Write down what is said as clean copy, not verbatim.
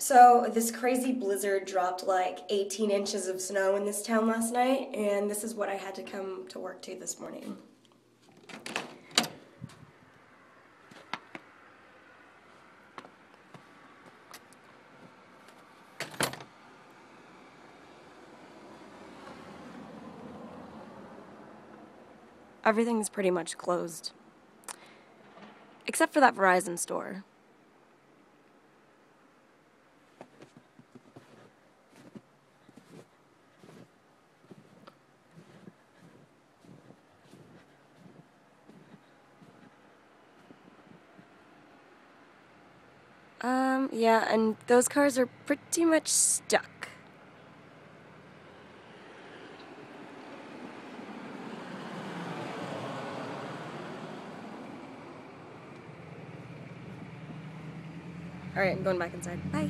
So this crazy blizzard dropped like 18 inches of snow in this town last night, and this is what I had to come to work to this morning. Everything's pretty much closed, except for that Verizon store. Yeah, and those cars are pretty much stuck. Alright, I'm going back inside. Bye.